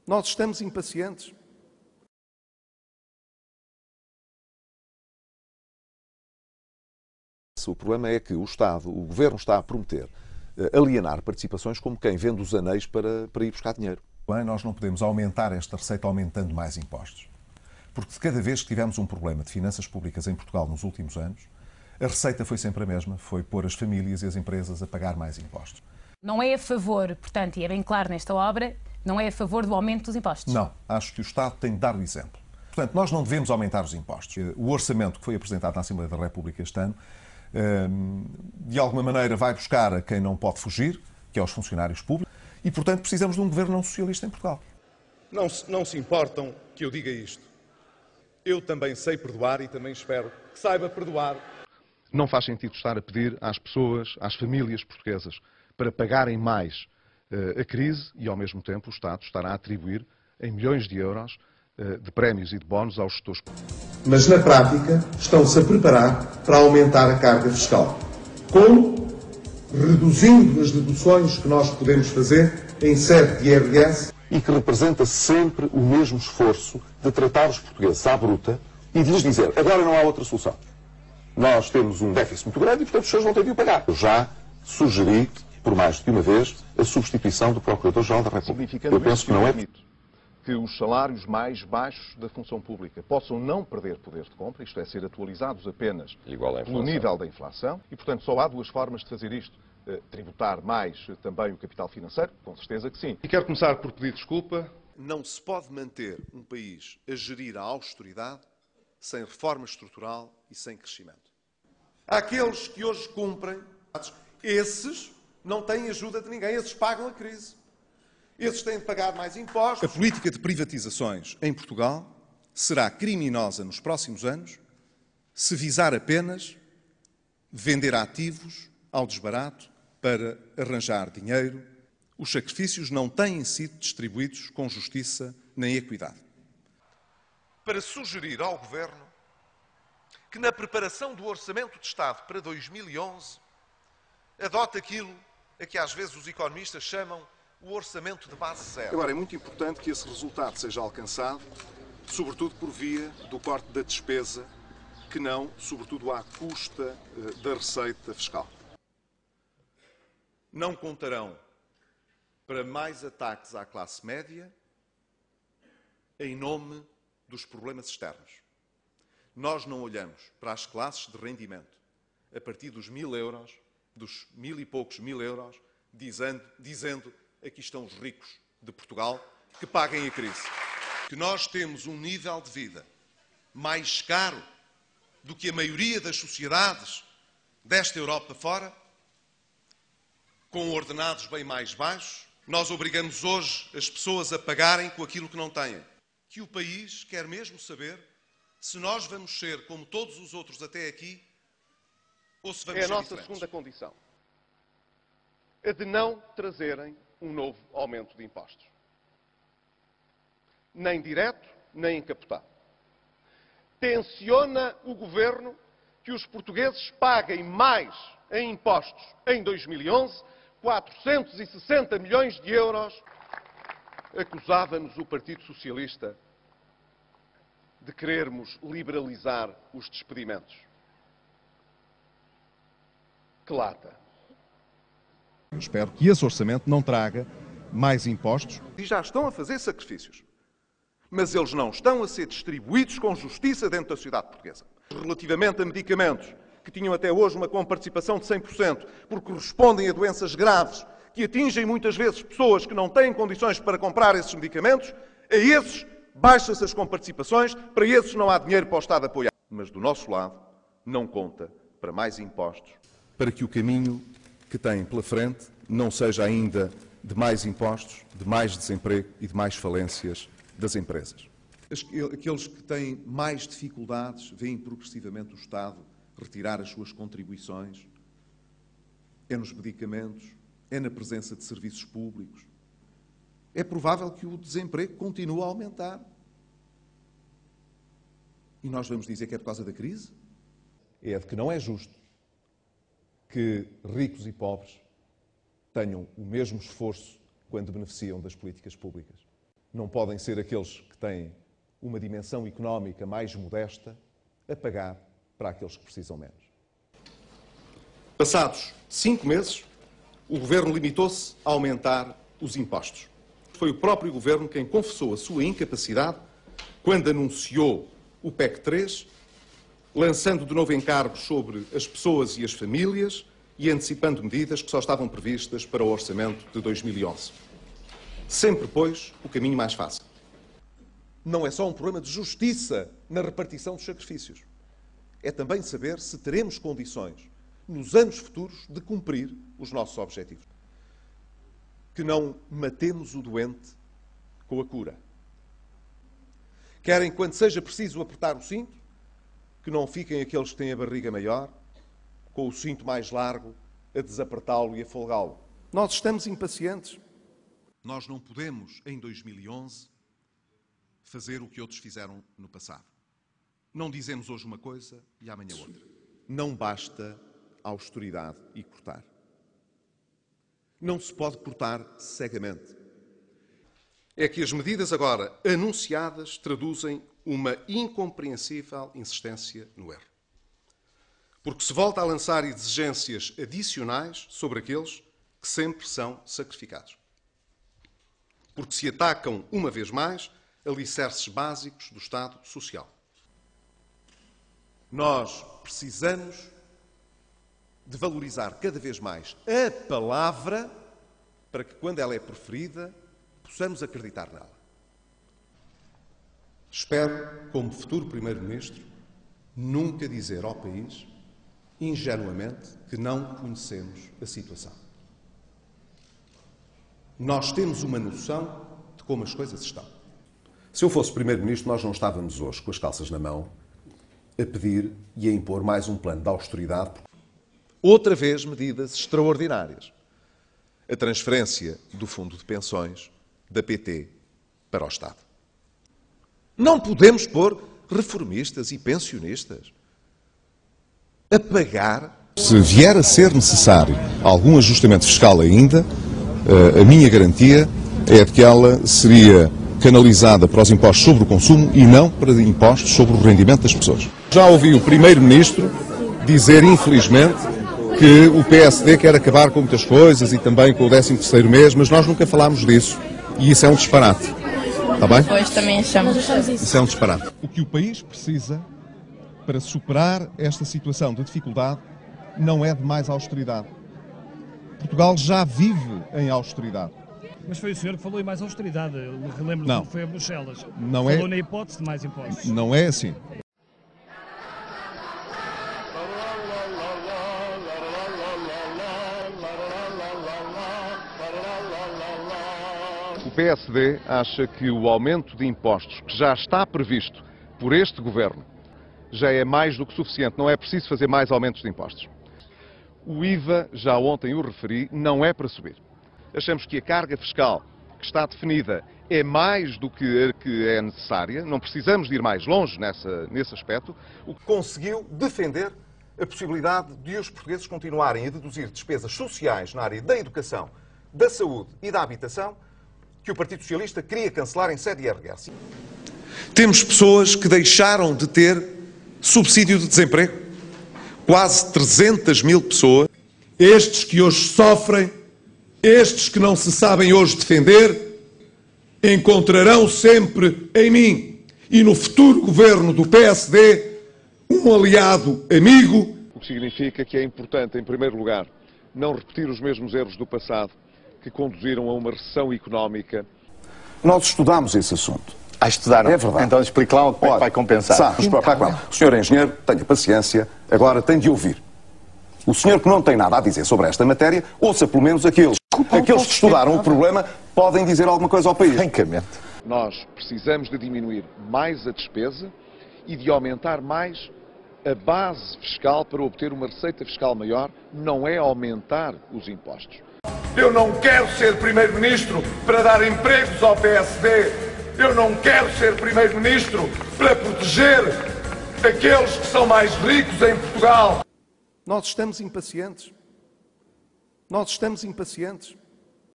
Nós estamos impacientes. O problema é que o Estado, o Governo está a prometer alienar participações como quem vende os anéis para ir buscar dinheiro. Nós não podemos aumentar esta receita aumentando mais impostos. Porque de cada vez que tivemos um problema de finanças públicas em Portugal nos últimos anos, a receita foi sempre a mesma, foi pôr as famílias e as empresas a pagar mais impostos. Não é a favor, portanto, e é bem claro nesta obra, não é a favor do aumento dos impostos? Não, acho que o Estado tem de dar o exemplo. Portanto, nós não devemos aumentar os impostos. O orçamento que foi apresentado na Assembleia da República este ano, de alguma maneira vai buscar a quem não pode fugir, que é os funcionários públicos, e, portanto, precisamos de um governo não socialista em Portugal. Não se importam que eu diga isto. Eu também sei perdoar e também espero que saiba perdoar. Não faz sentido estar a pedir às pessoas, às famílias portuguesas, para pagarem mais a crise e, ao mesmo tempo, o Estado estará a atribuir em milhões de euros de prémios e de bónus aos gestores. Mas, na prática, estão-se a preparar para aumentar a carga fiscal. Como? Reduzindo as deduções que nós podemos fazer em sede de IRS. E que representa sempre o mesmo esforço de tratar os portugueses à bruta e de lhes dizer, agora não há outra solução. Nós temos um déficit muito grande e, portanto, as pessoas vão ter de o pagar. Eu já sugeri, por mais do que uma vez, a substituição do Procurador-Geral da República. Eu penso que não é... Que os salários mais baixos da função pública possam não perder poder de compra, isto é, ser atualizados apenas pelo nível da inflação, e, portanto, só há duas formas de fazer isto. Tributar mais também o capital financeiro, com certeza que sim. E quero começar por pedir desculpa. Não se pode manter um país a gerir a austeridade sem reforma estrutural e sem crescimento. Aqueles que hoje cumprem, esses não têm ajuda de ninguém, esses pagam a crise. Esses têm de pagar mais impostos. A política de privatizações em Portugal será criminosa nos próximos anos se visar apenas vender ativos ao desbarato para arranjar dinheiro. Os sacrifícios não têm sido distribuídos com justiça nem equidade. Para sugerir ao Governo que na preparação do Orçamento de Estado para 2011 adote aquilo a que às vezes os economistas chamam o orçamento de base zero. Agora, é muito importante que esse resultado seja alcançado, sobretudo por via do corte da despesa, que não, sobretudo, à custa da receita fiscal. Não contarão para mais ataques à classe média em nome dos problemas externos. Nós não olhamos para as classes de rendimento a partir dos 1.000 euros, dos 1.000 e poucos mil euros, dizendo aqui estão os ricos de Portugal que paguem a crise. Que nós temos um nível de vida mais caro do que a maioria das sociedades desta Europa fora, com ordenados bem mais baixos. Nós obrigamos hoje as pessoas a pagarem com aquilo que não têm. Que o país quer mesmo saber se nós vamos ser como todos os outros até aqui ou se vamos ser diferentes. É a nossa segunda condição. A de não trazerem um novo aumento de impostos. Nem direto, nem encapotado. Tenciona o Governo que os portugueses paguem mais em impostos em 2011, 460 milhões de euros. Acusava-nos o Partido Socialista de querermos liberalizar os despedimentos. Que lata! Eu espero que esse orçamento não traga mais impostos. E já estão a fazer sacrifícios. Mas eles não estão a ser distribuídos com justiça dentro da sociedade portuguesa. Relativamente a medicamentos que tinham até hoje uma comparticipação de 100%, porque correspondem a doenças graves que atingem muitas vezes pessoas que não têm condições para comprar esses medicamentos, a esses baixa-se as comparticipações, para esses não há dinheiro para o Estado apoiar. Mas do nosso lado, não conta para mais impostos, para que o caminho que têm pela frente não seja ainda de mais impostos, de mais desemprego e de mais falências das empresas. Aqueles que têm mais dificuldades veem progressivamente o Estado retirar as suas contribuições. É nos medicamentos, é na presença de serviços públicos. É provável que o desemprego continue a aumentar. E nós vamos dizer que é por causa da crise? É de que não é justo que ricos e pobres tenham o mesmo esforço quando beneficiam das políticas públicas. Não podem ser aqueles que têm uma dimensão económica mais modesta a pagar para aqueles que precisam menos. Passados 5 meses, o Governo limitou-se a aumentar os impostos. Foi o próprio Governo quem confessou a sua incapacidade quando anunciou o PEC 3, lançando de novo encargos sobre as pessoas e as famílias e antecipando medidas que só estavam previstas para o orçamento de 2011. Sempre, pois, o caminho mais fácil. Não é só um problema de justiça na repartição dos sacrifícios. É também saber se teremos condições, nos anos futuros, de cumprir os nossos objetivos. Que não matemos o doente com a cura. Querem, quando seja preciso apertar o cinto, que não fiquem aqueles que têm a barriga maior, com o cinto mais largo, a desapertá-lo e a folgá-lo. Nós estamos impacientes. Nós não podemos, em 2011, fazer o que outros fizeram no passado. Não dizemos hoje uma coisa e amanhã outra. Não basta austeridade e cortar. Não se pode cortar cegamente. É que as medidas agora anunciadas traduzem uma incompreensível insistência no erro. Porque se volta a lançar exigências adicionais sobre aqueles que sempre são sacrificados. Porque se atacam, uma vez mais, alicerces básicos do Estado Social. Nós precisamos de valorizar cada vez mais a palavra para que, quando ela é proferida, possamos acreditar nela. Espero, como futuro Primeiro-Ministro, nunca dizer ao país, ingenuamente, que não conhecemos a situação. Nós temos uma noção de como as coisas estão. Se eu fosse Primeiro-Ministro, nós não estávamos hoje com as calças na mão a pedir e a impor mais um plano de austeridade. Outra vez, medidas extraordinárias. A transferência do Fundo de Pensões da PT para o Estado. Não podemos pôr reformistas e pensionistas a pagar. Se vier a ser necessário algum ajustamento fiscal ainda, a minha garantia é de que ela seria canalizada para os impostos sobre o consumo e não para impostos sobre o rendimento das pessoas. Já ouvi o Primeiro-Ministro dizer, infelizmente, que o PSD quer acabar com muitas coisas e também com o 13º mês, mas nós nunca falámos disso e isso é um disparate. Está bem? Pois também achamos. Isso é um disparate. O que o país precisa para superar esta situação de dificuldade não é de mais austeridade. Portugal já vive em austeridade. Mas foi o senhor que falou em mais austeridade. Eu relembro Não. que foi a Bruxelas. Não falou é... na hipótese de mais impostos. Não é assim. O PSD acha que o aumento de impostos que já está previsto por este Governo já é mais do que suficiente. Não é preciso fazer mais aumentos de impostos. O IVA, já ontem o referi, não é para subir. Achamos que a carga fiscal que está definida é mais do que é necessária. Não precisamos de ir mais longe nesse aspecto. O que conseguiu defender a possibilidade de os portugueses continuarem a deduzir despesas sociais na área da educação, da saúde e da habitação que o Partido Socialista queria cancelar em sede IRS. Temos pessoas que deixaram de ter subsídio de desemprego. Quase 300 mil pessoas. Estes que hoje sofrem, estes que não se sabem hoje defender, encontrarão sempre em mim e no futuro governo do PSD um aliado amigo. O que significa que é importante, em primeiro lugar, não repetir os mesmos erros do passado que conduziram a uma recessão económica. Nós estudámos esse assunto. Estudaram. É verdade. Então explique lá como é que vai compensar. Sabe, nos preocupar com ela. O senhor é engenheiro, tenha paciência, agora tem de ouvir. O senhor que não tem nada a dizer sobre esta matéria, ouça pelo menos aqueles que estudaram o problema, podem dizer alguma coisa ao país. Francamente. Nós precisamos de diminuir mais a despesa e de aumentar mais a base fiscal para obter uma receita fiscal maior, não é aumentar os impostos. Eu não quero ser Primeiro-Ministro para dar empregos ao PSD. Eu não quero ser Primeiro-Ministro para proteger aqueles que são mais ricos em Portugal. Nós estamos impacientes. Nós estamos impacientes.